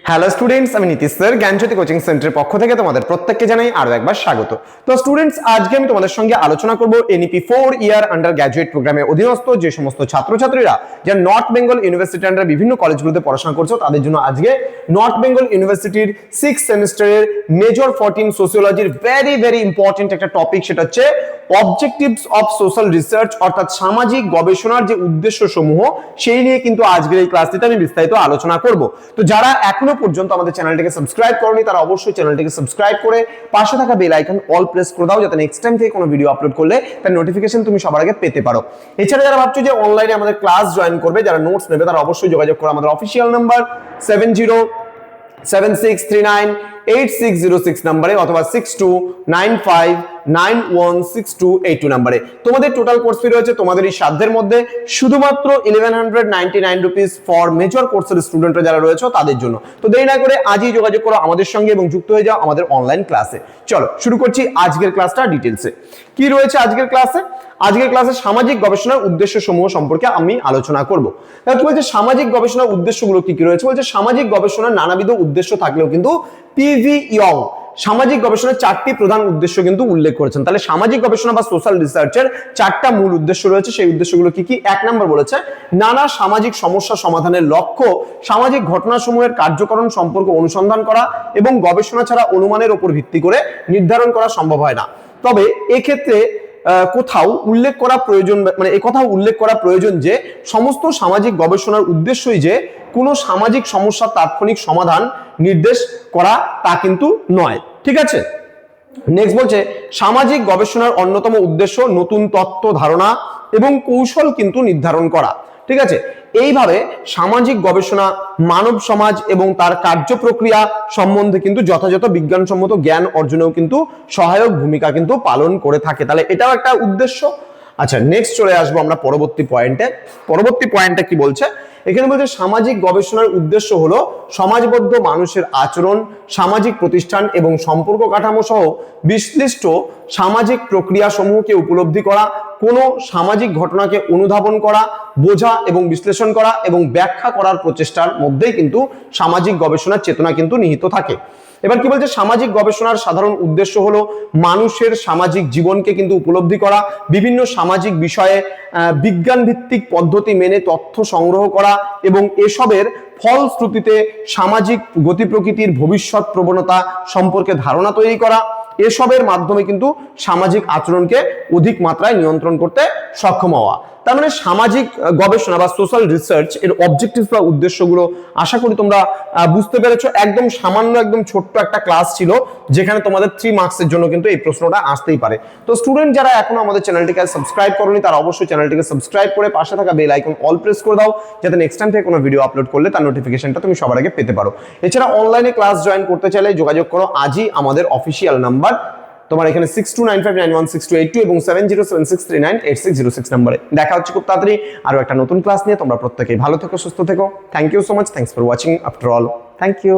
Hello students, আমি Nitish sir জ্ঞানজ্যোতি coaching সেন্টারের পক্ষ থেকে তোমাদের প্রত্যেককে জানাই আরো একবার স্বাগত। তো স্টুডেন্টস, আজকে আমি তোমাদের সঙ্গে আলোচনা করব এনইপি 4 ইয়ার আন্ডার গ্র্যাজুয়েট প্রোগ্রামের অধীনস্থ যে সমস্ত ছাত্রছাত্রীরা যারা নর্থ বেঙ্গল ইউনিভার্সিটি আন্ডার বিভিন্ন কলেজগুলোতে পড়াশোনা করছো তাদের জন্য আজকে নর্থ বেঙ্গল ইউনিভার্সিটির 6th সেমিস্টারের মেজর 14 সোসিওলজির ভেরি ইম্পর্টেন্ট একটা টপিক, সেটা হচ্ছে অবজেক্টিভস অফ সোশ্যাল রিসার্চ, অর্থাৎ সামাজিক গবেষণার যে উদ্দেশ্য সমূহ সেই নিয়ে কিন্তু আজকের এই ক্লাসটিতে আমি বিস্তারিত আলোচনা করব। তো যারা এখনো পর্যন্ত আমাদের চ্যানেলটিকে সাবস্ক্রাইব করনি তারা অবশ্যই চ্যানেলটিকে সাবস্ক্রাইব করে পাশে থাকা বেল আইকন অল প্রেস করে দাও, যাতে নেক্সট টাইম থেকে কোনো ভিডিও আপলোড করলে তার নোটিফিকেশন তুমি সবার আগে পেতে পারো। এছাড়া যারা ভাবছো যে অনলাইনে আমাদের ক্লাস জয়েন করবে, যারা নোটস নেবে, তারা অবশ্যই যোগাযোগ করো আমাদের অফিসিয়াল নাম্বার 7076398606 নম্বরে অথবা 6295916282 নম্বরে। তোমাদের টোটাল কোর্স ফি রয়েছে তোমাদের এই সাধ্যের মধ্যে শুধুমাত্র 1199 রুপিস ফর মেজর কোর্সের স্টুডেন্টরা যারা রয়েছে তাদের জন্য। তো দেরি না করে আজই যোগাযোগ করো আমাদের সঙ্গে এবং যুক্ত হয়ে যাও আমাদের অনলাইন ক্লাসে। চলো শুরু করছি আজকের ক্লাসটা ডিটেইলসে। কি রয়েছে আজকের ক্লাসে? আজকের ক্লাসে সামাজিক গবেষণার উদ্দেশ্য সমূহ সম্পর্কে আমি আলোচনা করব। তাহলে কি বলছে সামাজিক গবেষণার উদ্দেশ্যগুলো কি কি রয়েছে? বলছে সামাজিক গবেষণার নানাবিধ উদ্দেশ্য থাকলেও কিন্তু পিভি ইয়ং সামাজিক গবেষণার 4টি প্রধান উদ্দেশ্য কিন্তু উল্লেখ করেছেন। তাহলে সামাজিক গবেষণা বা সোশ্যাল রিসার্চের 4টা মূল উদ্দেশ্য রয়েছে। সেই উদ্দেশ্যগুলো কি কি? 1 নম্বর বলেছে নানা সামাজিক সমস্যা সমাধানের লক্ষ্য সামাজিক ঘটনাসমূহের কার্যকরণ সম্পর্কে অনুসন্ধান করা এবং গবেষণা ছাড়া অনুমানের উপর ভিত্তি করে নির্ধারণ করা সম্ভব হয় না। তবে এক্ষেত্রে কোথাও উল্লেখ করা প্রয়োজন, মানে একথাও উল্লেখ করা প্রয়োজন যে সমস্ত সামাজিক গবেষণার উদ্দেশ্যই যে কোনো সামাজিক সমস্যার তাৎক্ষণিক সমাধান নির্দেশ করা তা কিন্তু নয়। ঠিক আছে, নেক্সট বলছে সামাজিক গবেষণার অন্যতম উদ্দেশ্য নতুন তত্ত্ব, ধারণা এবং কৌশল কিন্তু নির্ধারণ করা। ঠিক আছে, এইভাবে সামাজিক গবেষণা মানব সমাজ এবং তার কার্যপ্রক্রিয়া সম্বন্ধে কিন্তু যথাযথ বিজ্ঞানসম্মত জ্ঞান অর্জনেও কিন্তু সহায়ক ভূমিকা কিন্তু পালন করে থাকে। তাহলে এটাও একটা উদ্দেশ্য। আচ্ছা, নেক্সট চলে আসবো আমরা পরবর্তী পয়েন্টে। পরবর্তী পয়েন্টে কি বলছে? এখানে বলছে সামাজিক গবেষণার উদ্দেশ্য হলো সমাজবদ্ধ মানুষের আচরণ, সামাজিক প্রতিষ্ঠান এবং সম্পর্ক কাঠামো সহ বিশ্লিষ্ট সামাজিক প্রক্রিয়া সমূহকে উপলব্ধি করা, কোনো সামাজিক ঘটনাকে অনুধাবন করা, বোঝা এবং বিশ্লেষণ করা এবং ব্যাখ্যা করার প্রচেষ্টার মধ্যেই কিন্তু সামাজিক গবেষণার চেতনা কিন্তু নিহিত থাকে। এবার কি বলছে? সামাজিক গবেষণার সাধারণ উদ্দেশ্য হলো মানুষের সামাজিক জীবনকে কিন্তু উপলব্ধি করা, বিভিন্ন সামাজিক বিষয়ে বিজ্ঞান ভিত্তিক পদ্ধতি মেনে তথ্য সংগ্রহ করা এবং এসবের ফলশ্রুতিতে সামাজিক গতি প্রকৃতির ভবিষ্যৎ প্রবণতা সম্পর্কে ধারণা তৈরি করা। এসবের মাধ্যমে কিন্তু সামাজিক আচরণকে অধিক মাত্রায় নিয়ন্ত্রণ করতে সক্ষম হওয়া। তার মানে সামাজিক গবেষণা বা সোশ্যাল রিসার্চ এর অবজেক্টিভ বা উদ্দেশ্যগুলো আশা করি তোমরা বুঝতে পেরেছো। একদম সামান্য একদম ছোট্ট একটা ক্লাস ছিল যেখানে তোমাদের 3 মার্কসের জন্য কিন্তু এই প্রশ্নটা আসতেই পারে। তো স্টুডেন্ট যারা এখনো আমাদের চ্যানেলটিকে সাবস্ক্রাইব করোনি তারা অবশ্যই চ্যানেলটিকে সাবস্ক্রাইব করে পাশে থাকা বেল আইকন অল প্রেস করে দাও, যাতে নেক্সট টাইম থেকে কোনো ভিডিও আপলোড করলে তার নোটিফিকেশনটা তুমি সবার আগে পেতে পারো। এছাড়া অনলাইনে ক্লাস জয়েন করতে চাইলে যোগাযোগ করো আজই আমাদের অফিসিয়াল নাম্বার, তোমার এখানে 6295916282 এবং 7076398606 নম্বরে। দেখা হচ্ছে খুব তাড়াতাড়ি আরো একটা নতুন ক্লাস নিয়ে। তোমরা প্রত্যেকেই ভালো থেকো, সুস্থ থেকো। Thank you so much. Thanks for watching after all. Thank you.